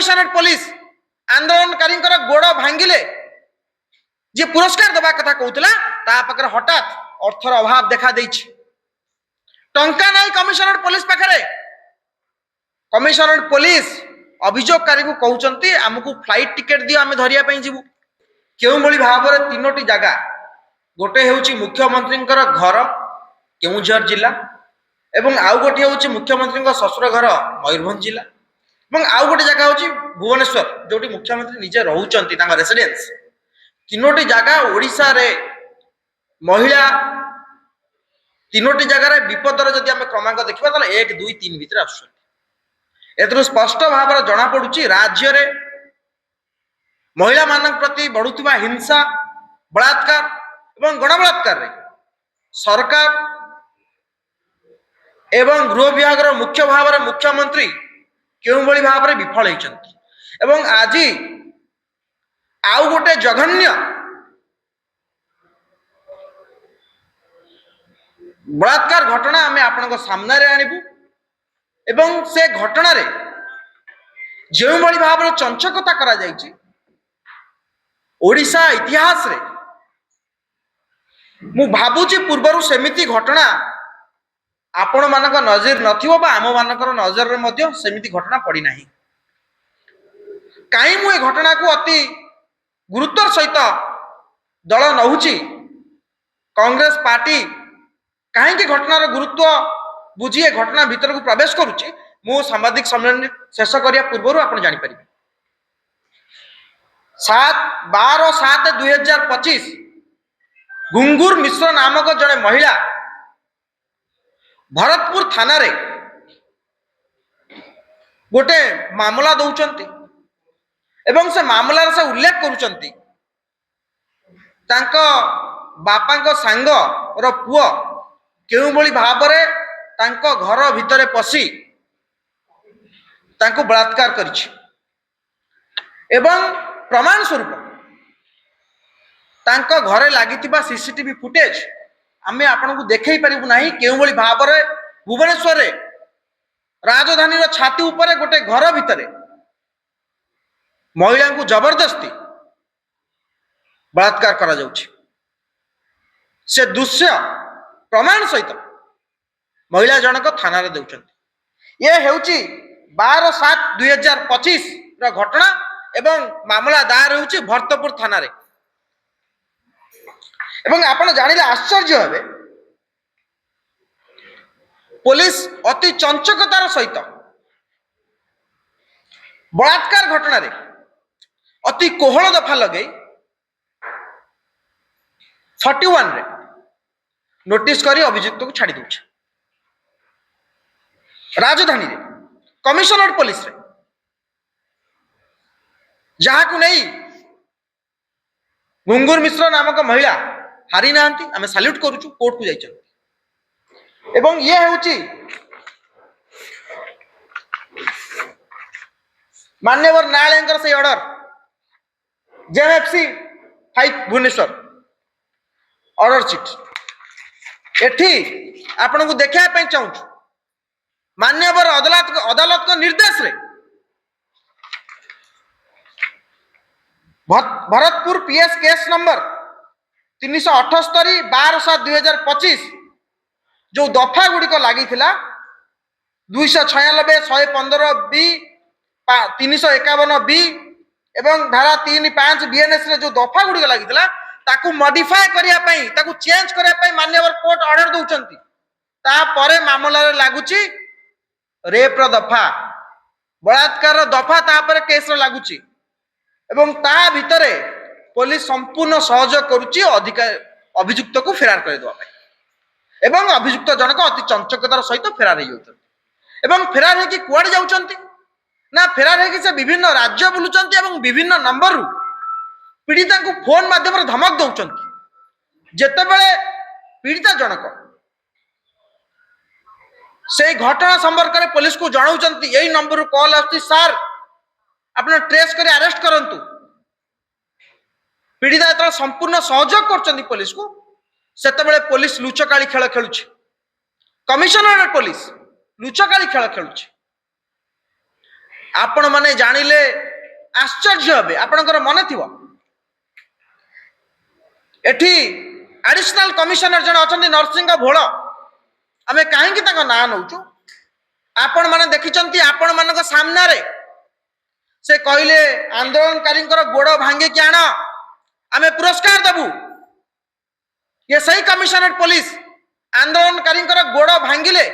Commissionerate police आंदोलनकारी गोड़ भांगिले जे पुरस्कार देवा कथा कहूला ता पाखरे हठात अर्थर अभाव देखा देछि टंका नहीं कमिशनरेट पुलिस पाखरे कमिशनरेट पुलिस अभियोगकारी को कहउचंती हमकु फ्लाइट टिकेट दियो आमे धरिया पई जिवु केउ भली भाबरे तीनोटी जगह गोटे हेउची मुख्यमंत्री घर केउझर जिला एवं आउ गोटे हेउची मुख्यमंत्री ससुर घर मयूरभंज जिला एवं आउ गोटे जगह हेउची भुवनेश्वर जोटी मुख्यमंत्री निजे रहउचंती तांगा रेसिडेंस तीनोटी जगह ओडिशा रे महिला तीनोटी जगह रे विपदर जदि आमे क्रमांक देखिबा त 1 2 3 भितर आसुछन एतरो स्पष्ट भाव जना पड़ुची राज्य रे महिला मानक प्रति बढ़ुवा हिंसा बलात्कार एवं गणबलात्कार रे सरकार एवं गृह विभाग मुख्य भाव मुख्यमंत्री केउ भली भाव विफल होइछंती एवं आज आउ गोटे जघन्य बलात्कार घटना आमे आपनक सामने रे आनिबु एवं से घटना रे जेउ भली भाव चंचकता करा जायछि ओडिशा इतिहास रे मु भाबुची पूर्वरु सेमिति घटना आपण मानक नजर नथिबो बा आम मानकर नजर रे मध्य सेमिति घटना पड़ी नाही काई मु ए घटना को अति गुरुत्वर सहित दल नहुची कांग्रेस पार्टी कहीं घटनार गुरुत्व बुझी ए घटना भीतर को प्रवेश करुच्ची मु सांबादिक सम्मेलन शेष करिया पूर्व आप जापर 12/7/2025 घुंगुर मिश्र नामक जड़े महिला भरतपुर थाना रे गोटे मामला दौरान एवं से मामलार से उल्लेख करुचंती तांको बापा को सांग रो पुओ केउ भली भाबरे तांको घर भितरे पसी तांको बलात्कार करिछि एवं प्रमाण स्वरूप तांको घरे लागितिबा सीसीटीवी फुटेज आमे आपन को देखै परिबु नाही केउ भली भाबरे भुवनेश्वर रे राजधानी रो छाती ऊपर गोटे घर भितरे महिला को जबरदस्ती बलात्कार करा जाउछि से दृश्य प्रमाण सहित महिला जनक थाना रे देउछंती ये हेउची 12/7/2025 रो घटना एवं मामला दायर होउची भरतपुर थाना रे एवं आपण जानिले आश्चर्य हेबे पुलिस अति चंचकतार सहित बलात्कार घटना रे अति कोहल दफा लगे 41 रे नोटिस करी अभियुक्त को छाड़ी दूछ राजधानी रे कमिशनरेट पुलिस रे जहाँ को नहीं घुंगुर मिश्र नामक महिला हारी नांती आमे सैल्यूट करूछु कोर्ट को जाइछन एवं ये हेउची मान्यवर न्यायालय से order JMFC 5 Bhubaneswar order chit एठी आपण को देखा पे चाहूँ मान्यवर अदालत को निर्देश रे भरतपुर पीएस केस नंबर 378/12/2025 जो दफा गुड़ी को लगी 296 115 बी 351 बी एवं धारा 3(5) बीएनएस रे जो दफा गुड़ी को लगी ताकू मॉडिफाई करिया पई ताकू चेंज करिया पई मान्यवर कोर्ट ऑर्डर दउचंती ता परे मामला रे लागुची रेप रो दफा बलात्कार रो दफा ता परे केस रो लागुची एवं ता भितरे पुलिस संपूर्ण सहयोग करूची अधिकार अभियुक्त को फेरार कर देवा पई एवं अभियुक्त जनक अति चंचकतार सहित फेरार हो जाउछंती एवं फेरार हे कि कुआड जाउछंती ना फेरार हे कि से विभिन्न राज्य बुलुचंती एवं विभिन्न नंबर रु पीड़िता को फोन माध्यम धमक दौरान जितेबले पीड़िता जनक से घटना संपर्क में पुलिस को जनाऊँ यही नंबर कॉल आसुची सार आपने ट्रेस कर अरेस्ट करंतु पीड़िता जो संपूर्ण सहयोग कर पुलिस को सेतबेले पुलिस लुचकाली खेल खेलुछि कमिशनरेट पुलिस लुचकाली खेल खेलुछि आपण माने जानिले आश्चर्य हेबे आपणकर मन थिबो एठी एडिशनल कमिशनर जन अछंती नरसिंह भोळ आमे काहेकि ताको ना नउचु आपण माने देखिचंती आपण मानक सामना रे से कहले आंदोलनकारी गोड़ भांगे कि आण आमे पुरस्कार देबू ये सही कमिशनर पुलिस आंदोलनकारी गोड़ भांगिले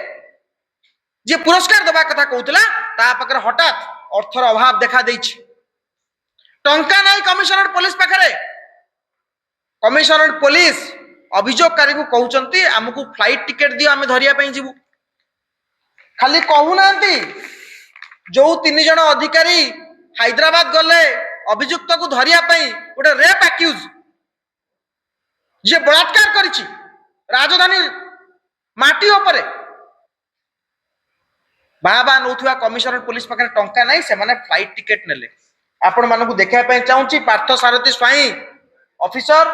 जे पुरस्कार देवा कथा कहूतला ता पाखरे हठात अर्थर अभाव देखा देछि टंका नहीं कमिशनर पुलिस पाखरे कमिशनर पुलिस अभियोगकारी को कहउचंती हमकु फ्लाइट टिकेट दियो आमे धरिया पई जिवु खाली कहू नांती जो 3 जण अधिकारी हैदराबाद गले अभियुक्त को धरिया पई गोटे रेप अक्यूज जे बलात्कार करिछि राजधानी माटी उपरे बाबा नौथुआ कमिशनर पुलिस पाखरे टंका नहीं से माने फ्लाइट टिकेट नेले आपण मानकु देखिया पई चाहूची पार्थ सारथी स्वाई ऑफिसर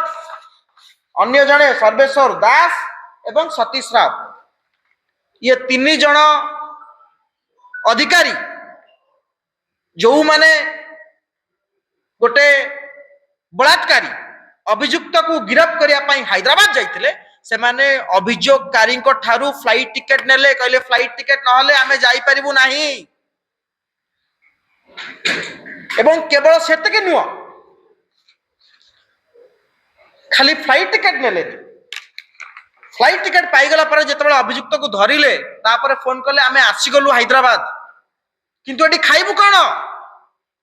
अन्य जने सर्वेश्वर दास एवं सतीश राव ये 3 जण अधिकारी जो माने गोटे बलात्कारी अभियुक्त को गिरफ्त करिया पई हैदराबाद जाइतिले से माने अभियोगकारी को ठारू फ्लाइट टिकेट नेले कहले फ्लाइट टिकेट न हले आमे जाई परिबु नाही एवं केवल सेतके नुआ खाली फ्लाइट टिकेट नेले फ्लाइट टिकेट पाई गला पर जेतबेला अभियुक्त को धरिले तापर फोन करले आमे आसी गलु हैदराबाद किंतु एटी खाइबु कोन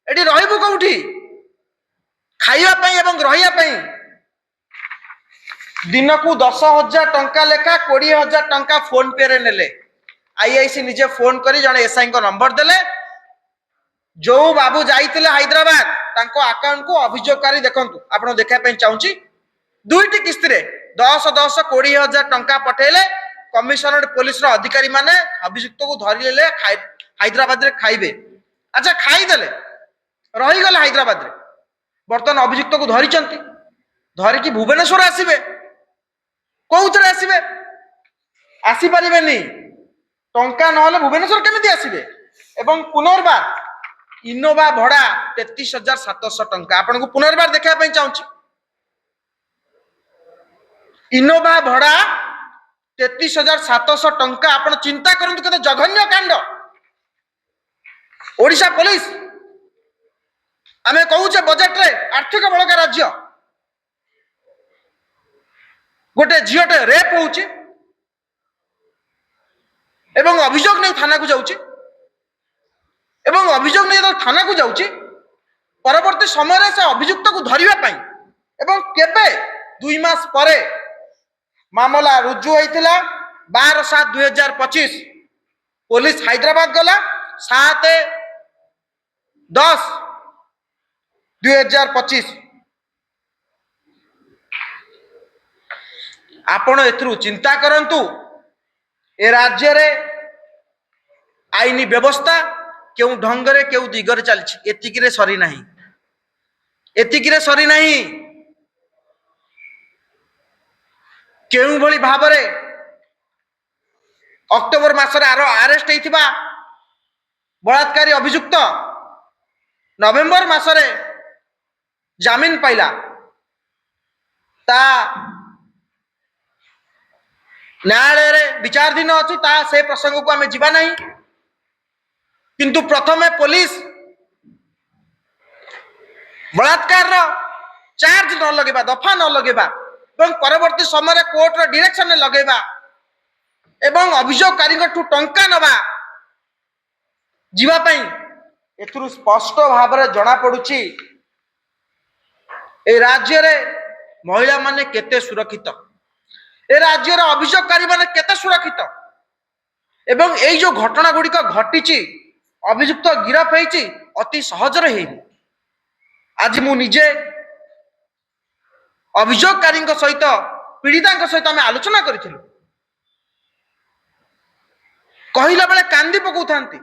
एटी रहिबु कोउठी खाइबा पई एवं रहिया पई दिन को 10,000 टंका लेखा 20,000 टंका फोन पे रे नेले आईआईसी निजे फोन करी जने एसआई को नंबर देले जो बाबू जाइतिले हैदराबाद तांको अकाउंट को अभियोगकारी देखंतु आपण देखा पई चाहूची दुईटी किस्ती रे 10,000 20,000 टंका पठेले कमिशनर पुलिस रो अधिकारी माने अभियुक्त को धरि लेले हैदराबाद रे खाइबे अच्छा खाई देले रही गले हैदराबाद रे बर्तन अभियुक्त को धरि चंती धरि की भुवनेश्वर आसीबे कोउथरे आसीबे आसी परिबेनी टंका न होले भुवनेश्वर केमिति आसीबे एवं पुनर्बार इनोवा भड़ा 33,700 टंका आपन को पुनर्बार देखा पई चाहूची इनोवा भड़ा 33,700 टंका आपण चिंता करंतु केते जघन्य कांड ओडिशा पुलिस आमे कहूचे बजेट रे आर्थिक बळका राज्य गोटे झियोटे रेप होउची एवं अभियोग नै थाना को जाउची एवं अभियोग नै थाना को जाउची परवर्ती समय रे से अभियुक्त को धरिबा पई एवं केबे 2 मास परे मामला रुजु होइतिला 12/7/2025 पुलिस हैदराबाद गला 7/10/2025 आपण एथरु चिंता करंतु ए राज्य रे आईनी व्यवस्था केउ ढंग रे केउ दिगरे चलछि एतिकी रे सरी नाही एतिकी रे सरी नाही केउ भली भाबरे अक्टोबर मासरे आरो अरेस्ट हेतिबा बलात्कारी अभियुक्त नवेम्बर मासरे जामिन पाइला ता न्यायालय रे विचारधीन अछि ता से प्रसंग को आमे जीवा नहीं किंतु प्रथमे पुलिस बलात्कार रो चार्ज न लगेबा दफा न लगेबा एवं परवर्ती समय कोर्ट रो डायरेक्शन ने लगेबा एवं अभियोगकारी ठू टंका नबा जीवा पई एथुरु स्पष्ट भाव रे जणा पडुची ए राज्य रे महिला माने केते सुरक्षित ए राज्य रे अभियोगकारी माने केते सुरक्षित एवं एई जो घटना गुडी घटिची अभियुक्त गिरफ होईची अति सहज रे हेई आज मु निजे अभियोगकारी सहित पीड़िता सहित आम आलोचना करूँ कहला बेले कांदी पकाउथांती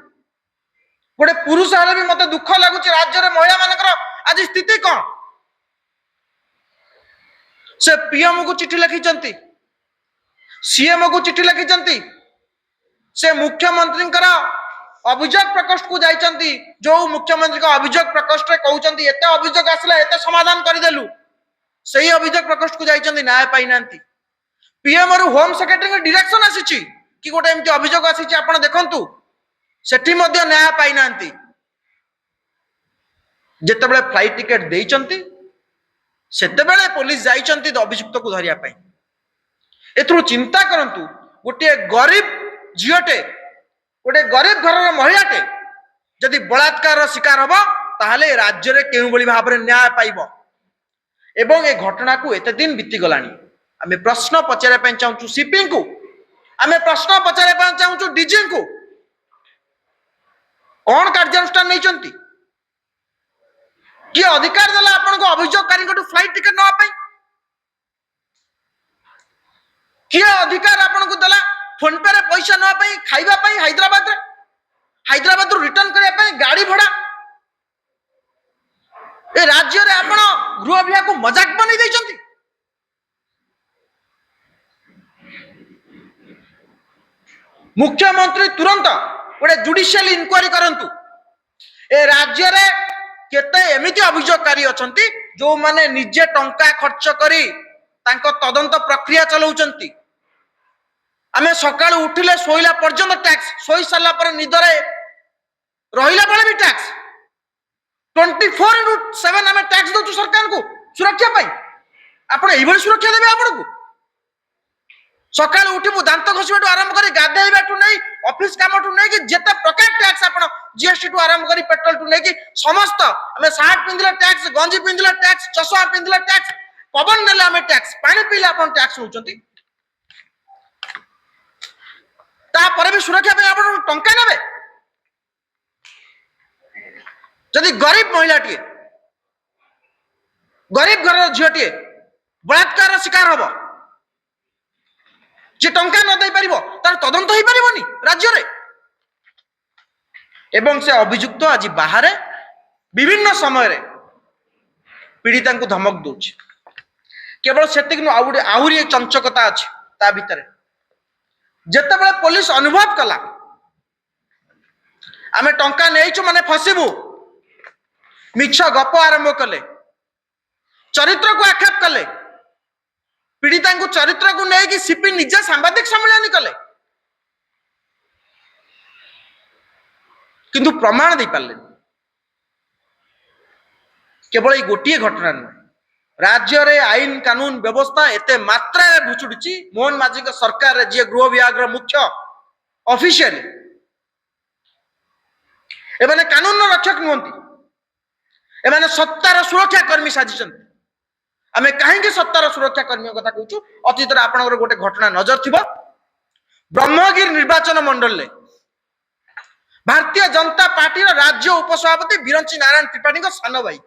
गोटे पुरुष हेले भी मते दुख लगुच राज्य में महिला मानकर आज स्थिति कौन से पीएम को चिठी लिखिं सीएम को चिठी लिखिं से मुख्यमंत्री अभियोग प्रकोष्ठ को जाइछंती जो मुख्यमंत्री को अभियोग प्रकोष्ठ रे कहउछंती एते अभियोग आसला एते समाधान करदेलु सही अभियोग प्रकोष्ठ को जाइछंती न्याय पाई नांती पीएम रु होम सेक्रेटरी के डायरेक्शन आसीची कि गोटे एमती अभियोग आसीची आपण देखंतु सेठी मध्ये न्याय पाई नांती जेतेबेले फ्लाइट टिकेट देइछंती सेतेबेले पुलिस जाइछंती अभियुक्त को धरिया पाई एथरु चिंता करंतु गोटे गरीब झियोटे गोटे गरीब घर महिलाटे जदि बलात्कार शिकार हम ताहले राज्य रे केउ बली भाबरे न्याय पाइबो एवं ए घटना को एते दिन बीती गलानी आमे प्रश्न पचारे पय चाहूछु सीपी को आमे प्रश्न पचारे पय चाहूछु डीजी को कोन कार्यानुष्ठान नै चंती कि अधिकार देला आपन को अभियोगकारी को फ्लाइट टिकट न पाई कि अधिकार आपन को देला फोन पे रे पैसा न पाई खाइबा पाई हैदराबाद रु रिटर्न करिया पाई गाड़ी भड़ा ए राज्य रे आपन गृह विभाग को मजाक बनै दैछंती मुख्यमंत्री तुरंत गोटे जुडिशियल इंक्वायरी करंतु ए राज्य रे केते एमिति अभियोगकारी अछंती जो माने निजे टंका खर्च करी तांको तदंत प्रक्रिया चलाउचंती आमे सकाळ उठिले सोइला पर्यंत टैक्स सोई साला पर निदरे रहिला बेले भी टैक्स 24/7 आमे टैक्स दउछु सरकार को सुरक्षा पाई आपण एई भली सुरक्षा देबे आपण को सकाळ उठिबु दांत घसिबाटू आरंभ करी गाधेइबाटू नै ऑफिस कामटू नै कि जेते प्रकार टैक्स आपण जीएसटी टू आरंभ करी पेट्रोल टू नै कि समस्त आमे शर्ट पिंदिला टैक्स गंजी पिंदिला टैक्स चश्मा पिंदिला टैक्स पवन नेला आमे टैक्स पानी पीला आपण टैक्स होचंती ता पर भी सुरक्षा पे आपण टंका नेबे जदि गरीब महिलाटी गरीब घर झियोटी बलात्कार शिकार हबो जे टंका न दे परिबो तार तदंत होई परिबोनी राज्य रे एवं से अभियुक्त आज बाहर विभिन्न समय रे पीड़िता को धमक दउछि केवल सेतिक आहुरी चंचकता अछि ता भितरे जेतेबेले पुलिस अनुभव कला आमे टंका नेइछु माने फसिबु मिछ गप आरंभ कले चरित्र को आक्षेप कले पीड़िता को चरित्र को नहीं कि सीपी निजे सांबादिक सम्मेलन कले किंतु प्रमाण दे पारले केवल ये गोटे घटना नुह राज्य रे आईन कानून व्यवस्था एते मात्रा भुचुड़ी मोहन माझी सरकार रे जे गृह विभाग मुख्य ऑफिशियल एमाने कानून रक्षक नुहंती एमाने सत्तार सुरक्षा कर्मी साजिचंती आमे कहीं सत्तार सुरक्षा कर्मी कथा कहूँ अतीत आपण गोटे घटना नजर थी ब्रह्मगिर निर्वाचन मंडल में भारतीय जनता पार्टी राज्य उपसभापति बिरंची नारायण त्रिपाठी सान भाई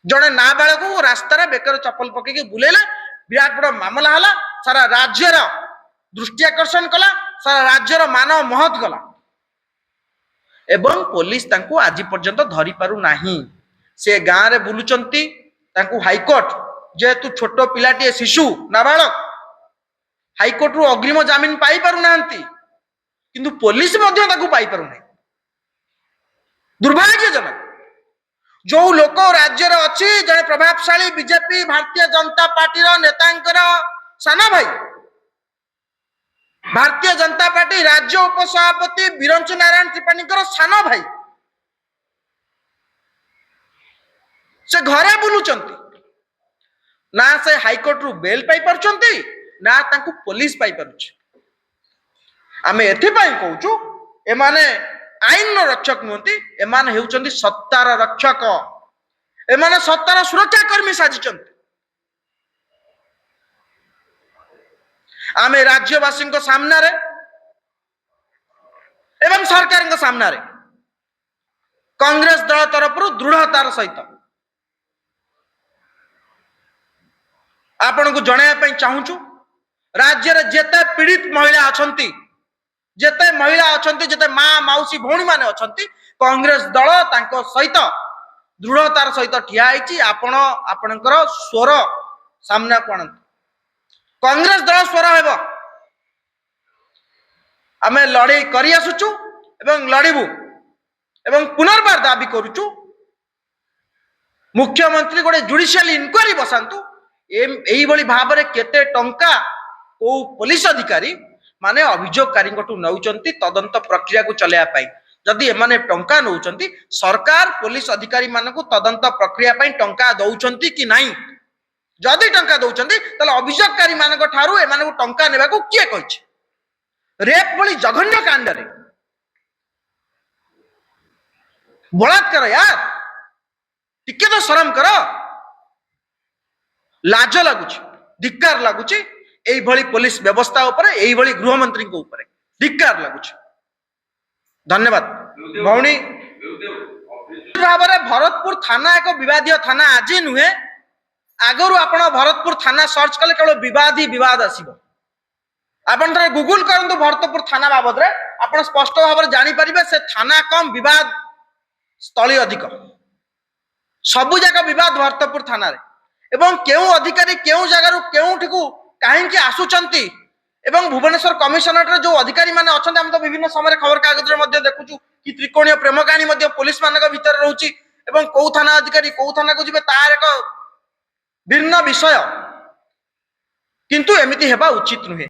जड़े नाबालक को रास्तार बेकर चप्पल पकईकि बुलेले विराट बड़ मामला है सारा राज्यर दृष्टि आकर्षण कला सारा राज्यर मान महत गला एवं पुलिस तांको आज पर्यंत धरी पारु नाही से गाँव रे बुलुचंती तांको हाईकोर्ट जेहेतु छोट पिलाटी शिशु नाबालक हाईकोर्ट रु अग्रिम जमीन पाई पारु नांती किंतु पुलिस मध्य ताको पाई पारु नाही दुर्भाग्यजनक जो लोक राज्य रे अछि जने प्रभावशाली बीजेपी भारतीय जनता पार्टी रो नेतांकर साना भाई भारतीय जनता पार्टी राज्य उपसभापति बिरंची नारायण त्रिपाठी साना भाई से घरे बुलुचंती ना से हाईकोर्ट रु बेल पाई पारुचंती ना तांको पुलिस पाई पारुची आमे एथि पाई कहूचु एमाने आईन रक्षक नुहंती एमाने हेउचंती सत्तार रक्षक एमाने सत्तार सुरक्षा कर्मी साजिचंती आमे राज्यवासी सामने रे एवं सरकार सामने रे कांग्रेस दल तरफ दृढ़तार सहित आपण को जणाया चाहूचु राज्य रे जेते पीड़ित महिला अछंती जेते महिला अछंती जेते माँ माउसी भौणी माने अछंती कांग्रेस दल तांको सहित दृढ़तार सहित ठिया होईची आपण आपणकर स्वर सामना को आनंत कांग्रेस दल स्वर हेबो आमे लड़ाई करी आसुचु এবং লড়িবু এবং পুনর্বার দাবি করুଛୁ মুখ্যমନ୍ତ୍ରୀ গোটে জুডিशिয়াল ইনକ୍ୱାରି ବସାନ୍ତୁ এইଭଳି ଭାବରେ କେତେ ଟଙ୍କା କୋଉ ପୋଲିସ ଅଧିକାରୀ ମାନେ ଅଭିଯୋଗକାରୀଙ୍କଠୁ ନେଉଛନ୍ତି ତଦନ୍ତ ପ୍ରକ୍ରିୟାକୁ ଚଲେଇବା ପାଇଁ। ଯଦି ଏମାନେ ଟଙ୍କା ନେଉଛନ୍ତି ସରକାର ପୋଲିସ ଅଧିକାରୀ ମାନଙ୍କୁ ତଦନ୍ତ ପ୍ରକ୍ରିୟା ପାଇଁ ଟଙ୍କା ଦଉଛନ୍ତି କି ନାହିଁ? ଯଦି ଟଙ୍କା ଦଉଛନ୍ତି ତାହେଲେ ଅଭିଯୋଗକାରୀ ମାନଙ୍କ ଠାରୁ ଏମାନଙ୍କୁ ଟଙ୍କା ନେବାକୁ କିଏ କହିଛି? ରେପ୍ ଭଳି ଜଘନ୍ୟ କାଣ୍ଡରେ ବଳାତ୍କାର यार ଟିକେ ତ ଶରମ କର। ଲାଜ ଲାଗୁଛି, ଧିକ୍କାର ଲାଗୁଛି এইଭଳି ପୋଲିସ ବ୍ୟବସ୍ଥା ଉପରେ, এইଭଳି ଗୃହମନ୍ତ୍ରୀଙ୍କ ଉପରେ ଧିକ୍କାର ଲାଗୁଛି। ଧନ୍ୟବାଦ ଭଉଣୀ। ଭାବରେ ଭରତପୁର ଥାନା ଏକ ବିବାଦୀୟ ଥାନା ଆଜି ନୁହେଁ, ଆଗରୁ ଆପଣ ଭରତପୁର ଥାନା ସର୍ଚ୍ଚ କଲେ କେବଳ ବିବାଦ ହିଁ ବିବାଦ ଆସିବ। ଆପଣ ଥରେ ଗୁଗୁଲ କରନ୍ତୁ ଭରତପୁର ଥାନା ବାବଦରେ, ଆପଣ ସ୍ପଷ୍ଟ ଭାବରେ ଜାଣିପାରିବେ ସେ ଥାନା କମ ବିବାଦ ସ୍ଥଳୀ ଅଧିକ। ସବୁ ଜାଗା ବିବାଦ ଭରତପୁର ଥାନାରେ ଏବଂ କେଉଁ ଅଧିକାରୀ କେଉଁ ଜାଗାରୁ କେଉଁଠିକୁ କାହିଁକି ଆସୁଛନ୍ତି ଏବଂ ଭୁବନେଶ୍ୱର କମିଶନରେଟରେ ଯୋଉ ଅଧିକାରୀ ମାନେ ଅଛନ୍ତି, ଆମେ ତ ବିଭିନ୍ନ ସମୟରେ ଖବର କାଗଜରେ ମଧ୍ୟ ଦେଖୁଛୁ କି ତ୍ରିକୋଣୀୟ ପ୍ରେମ କାହାଣୀ ମଧ୍ୟ ପୋଲିସ ମାନଙ୍କ ଭିତରେ ରହୁଛି ଏବଂ କୋଉ ଥାନା ଅଧିକାରୀ କୋଉ ଥାନାକୁ ଯିବେ ତାର ଏକ ଭିନ୍ନ ବିଷୟ, କିନ୍ତୁ ଏମିତି ହେବା ଉଚିତ ନୁହେଁ।